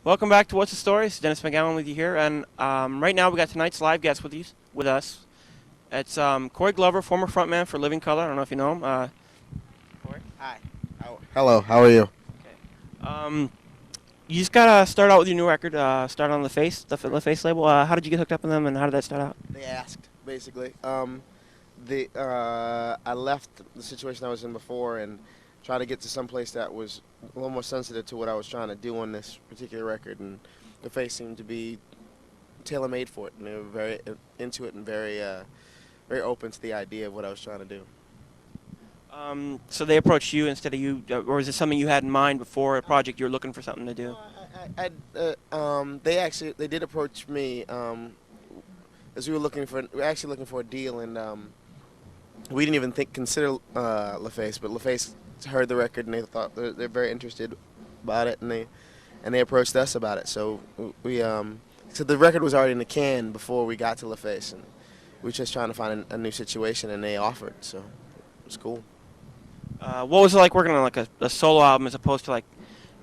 Welcome back to What's the Story? It's Dennis McGowan with you here, and right now we got tonight's live guest with us. It's Corey Glover, former frontman for Living Colour. I don't know if you know him. Corey. Hi. Hello. How are you? Okay. You just gotta start out with your new record. Start on the Face label. How did you get hooked up with them, and how did that start out? They asked basically. I left the situation I was in before and tried to get to some place that was a little more sensitive to what I was trying to do on this particular record, and the Face seemed to be tailor-made for it, and they were very into it and very open to the idea of what I was trying to do. So they approached you instead of you, or is it something you had in mind before a project you were looking for something to do? They did approach me as we were actually looking for a deal, and we didn't even consider LaFace, but LaFace heard the record and they thought they're very interested about it, and they approached us about it. So so the record was already in the can before we got to LaFace, and we were just trying to find a new situation, and they offered, so it was cool. What was it like working on like a solo album as opposed to like,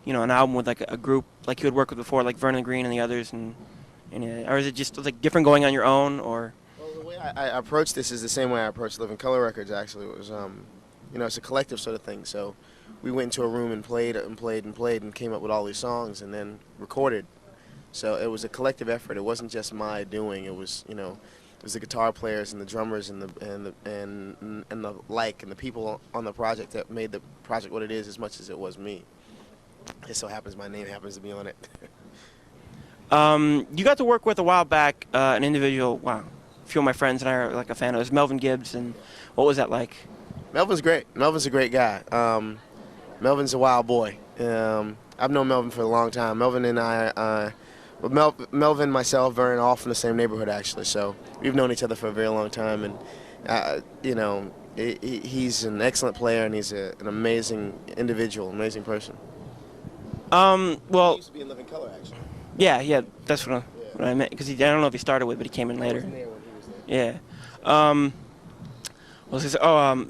an album with like a group like you had worked with before, like Vernon Green and the others, or is it just like different going on your own, or? Well, the way I approached this is the same way I approached Living Colour Records. Actually, it was it's a collective sort of thing. So we went into a room and played and came up with all these songs and then recorded. So it was a collective effort. It wasn't just my doing. It was it was the guitar players and the drummers and the people on the project that made the project what it is as much as it was me. It so happens my name happens to be on it. You got to work with a while back an individual. Wow, a few of my friends and I are like a fan of. It was Melvin Gibbs, and what was that like? Melvin's great. Melvin's a great guy. Melvin's a wild boy. I've known Melvin for a long time. Melvin and I. Melvin, myself, Vern, all from the same neighborhood, actually. So we've known each other for a very long time, and he's an excellent player, and he's an amazing individual, amazing person. Well, he used to be in Living Colour, actually. Yeah, that's what I meant. Because I don't know if he started with, but he came in later. I wasn't there when he was there. Yeah.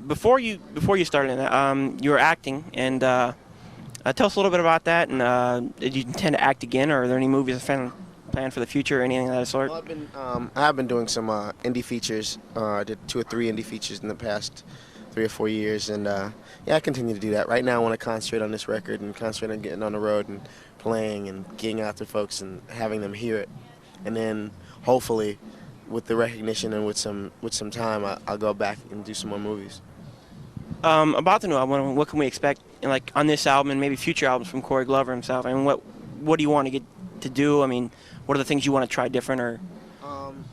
Before you started in that, you were acting, and tell us a little bit about that. And did you intend to act again, or are there any movies planned for the future, or anything of that sort? Well, I have been doing some indie features. I did 2 or 3 indie features in the past 3 or 4 years, and I continue to do that. Right now, I want to concentrate on this record and concentrate on getting on the road and playing and getting out to folks and having them hear it, and then hopefully, with the recognition and with some time, I'll go back and do some more movies. About the new album, what can we expect on this album and maybe future albums from Corey Glover himself? I mean, what do you want to get to do? I mean, what are the things you want to try different, or?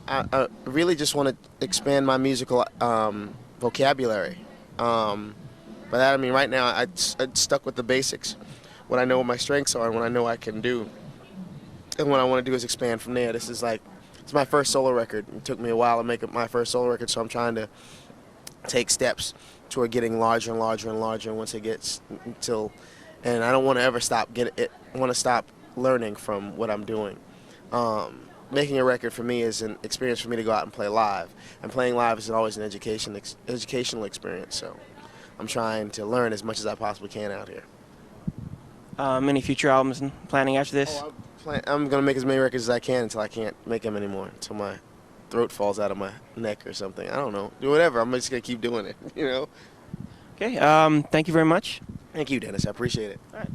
I really just want to expand my musical vocabulary. By that I mean right now I stuck with the basics, what I know what my strengths are and what I know I can do, and what I want to do is expand from there. It's my first solo record. It took me a while to make it my first solo record, so I'm trying to take steps toward getting larger and larger and larger. And once it gets and I don't want to ever stop. I want to stop learning from what I'm doing. Making a record for me is an experience for me to go out and play live, and playing live is always an educational experience. So I'm trying to learn as much as I possibly can out here. Any future albums and planning after this? I'm going to make as many records as I can until I can't make them anymore, until my throat falls out of my neck or something. I don't know. Do whatever. I'm just going to keep doing it, Okay. Thank you very much. Thank you, Dennis. I appreciate it. All right.